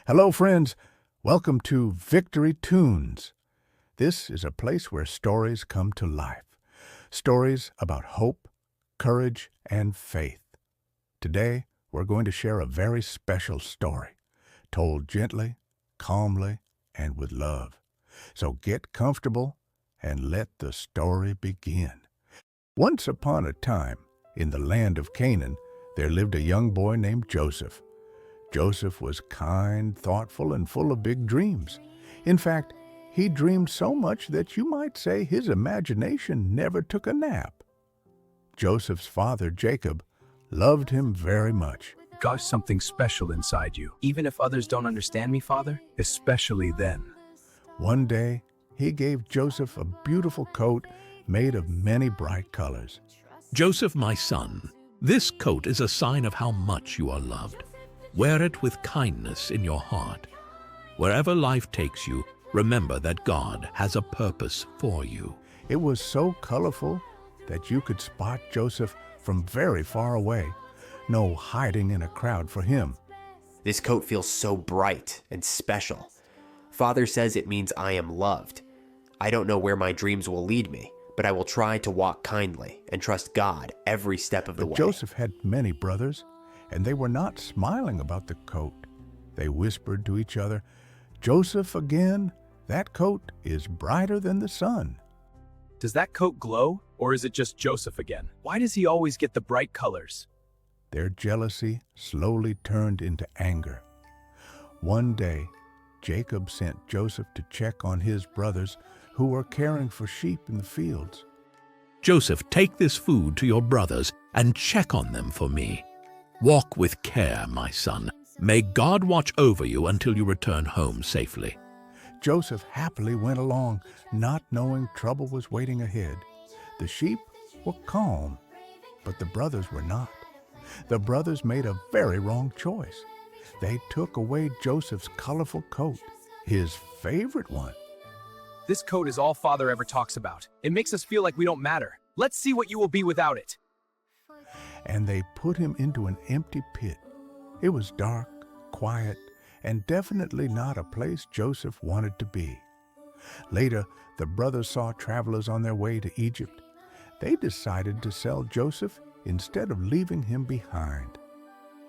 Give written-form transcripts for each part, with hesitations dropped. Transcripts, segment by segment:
Hello, friends. Welcome to Victory Tunes. This is a place where stories come to life. Stories about hope, courage, and faith. Today, we're going to share a very special story, told gently, calmly, and with love. So get comfortable and let the story begin. Once upon a time, in the land of Canaan, there lived a young boy named Joseph. Joseph was kind, thoughtful, and full of big dreams. In fact, he dreamed so much that you might say his imagination never took a nap. Joseph's father, Jacob, loved him very much. Got something special inside you. Even if others don't understand me, Father? Especially then. One day, he gave Joseph a beautiful coat made of many bright colors. Joseph, my son, this coat is a sign of how much you are loved. Wear it with kindness in your heart. Wherever life takes you, remember that God has a purpose for you. It was so colorful that you could spot Joseph from very far away. No hiding in a crowd for him. This coat feels so bright and special. Father says it means I am loved. I don't know where my dreams will lead me, but I will try to walk kindly and trust God every step of the way. Joseph had many brothers, and they were not smiling about the coat. They whispered to each other, "Joseph again? That coat is brighter than the sun." Does that coat glow, or is it just Joseph again? Why does he always get the bright colors? Their jealousy slowly turned into anger. One day, Jacob sent Joseph to check on his brothers who were caring for sheep in the fields. Joseph, take this food to your brothers and check on them for me. Walk with care, my son. May God watch over you until you return home safely. Joseph happily went along, not knowing trouble was waiting ahead. The sheep were calm, but the brothers were not. The brothers made a very wrong choice. They took away Joseph's colorful coat, his favorite one. This coat is all Father ever talks about. It makes us feel like we don't matter. Let's see what you will be without it. And they put him into an empty pit. It was dark, quiet, and definitely not a place Joseph wanted to be. Later, the brothers saw travelers on their way to Egypt. They decided to sell Joseph instead of leaving him behind.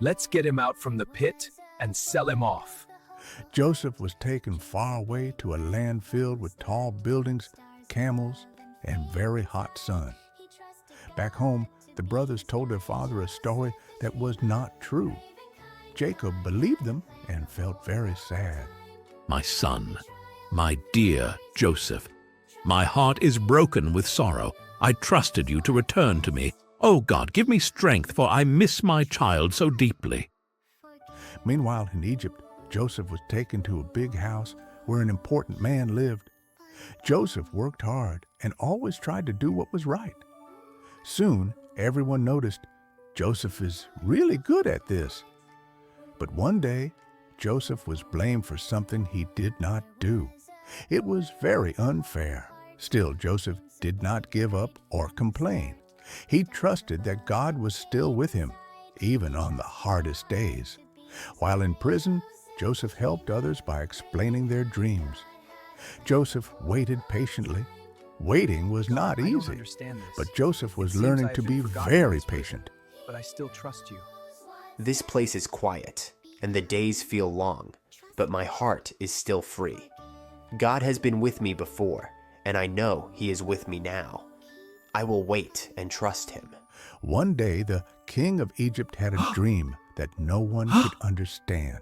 Let's get him out from the pit and sell him off. Joseph was taken far away to a land filled with tall buildings, camels, and very hot sun. Back home, the brothers told their father a story that was not true. Jacob believed them and felt very sad. My son, my dear Joseph, my heart is broken with sorrow. I trusted you to return to me. Oh God, give me strength, for I miss my child so deeply. Meanwhile, in Egypt, Joseph was taken to a big house where an important man lived. Joseph worked hard and always tried to do what was right. Soon, everyone noticed Joseph is really good at this. But one day, Joseph was blamed for something he did not do. It was very unfair. Still, Joseph did not give up or complain. He trusted that God was still with him, even on the hardest days. While in prison, Joseph helped others by explaining their dreams. Joseph waited patiently. Waiting was not I don't easy, understand this. but Joseph was It seems learning I to have be been forgotten very in this prison, patient. But I still trust you. This place is quiet, and the days feel long, but my heart is still free. God has been with me before, and I know He is with me now. I will wait and trust Him. One day, the king of Egypt had a dream that no one could understand.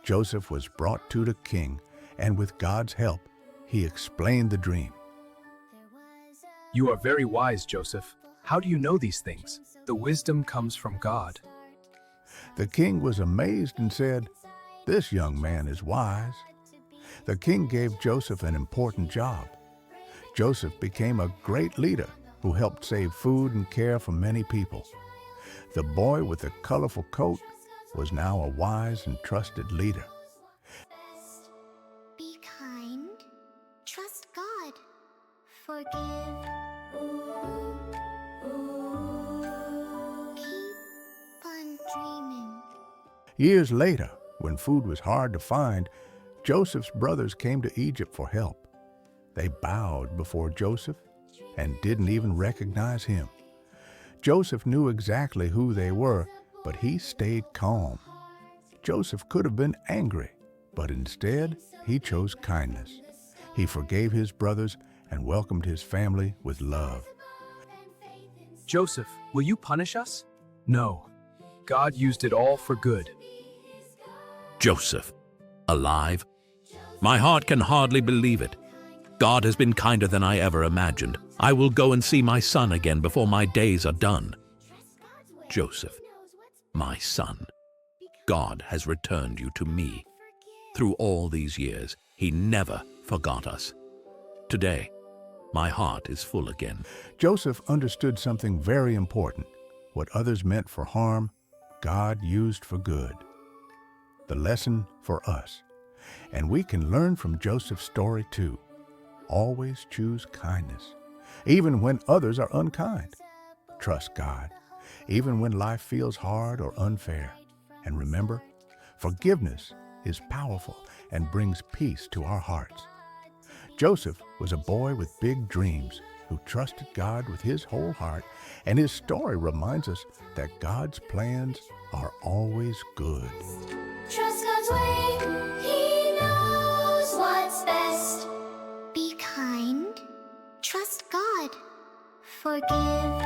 Joseph was brought to the king, and with God's help, he explained the dream. You are very wise, Joseph. How do you know these things? The wisdom comes from God. The king was amazed and said, "This young man is wise." The king gave Joseph an important job. Joseph became a great leader who helped save food and care for many people. The boy with the colorful coat was now a wise and trusted leader. Be kind, trust God, forgive, keep on dreaming. Years later, When food was hard to find, Joseph's brothers came to Egypt for help. They bowed before Joseph and didn't even recognize him. Joseph knew exactly who they were, but he stayed calm. Joseph could have been angry, but instead he chose kindness. He forgave his brothers and welcomed his family with love. Joseph, will you punish us? No. God used it all for good. Joseph, alive? My heart can hardly believe it. God has been kinder than I ever imagined. I will go and see my son again before my days are done. Joseph, my son, God has returned you to me. Through all these years, he never forgot us. Today, my heart is full again. Joseph understood something very important. What others meant for harm, God used for good. The lesson for us. And we can learn from Joseph's story too. Always choose kindness, even when others are unkind. Trust God, even when life feels hard or unfair. And remember, forgiveness is powerful and brings peace to our hearts. Joseph was a boy with big dreams who trusted God with his whole heart, and his story reminds us that God's plans are always good. Trust God's way, He knows what's best. Be kind, trust God, forgive.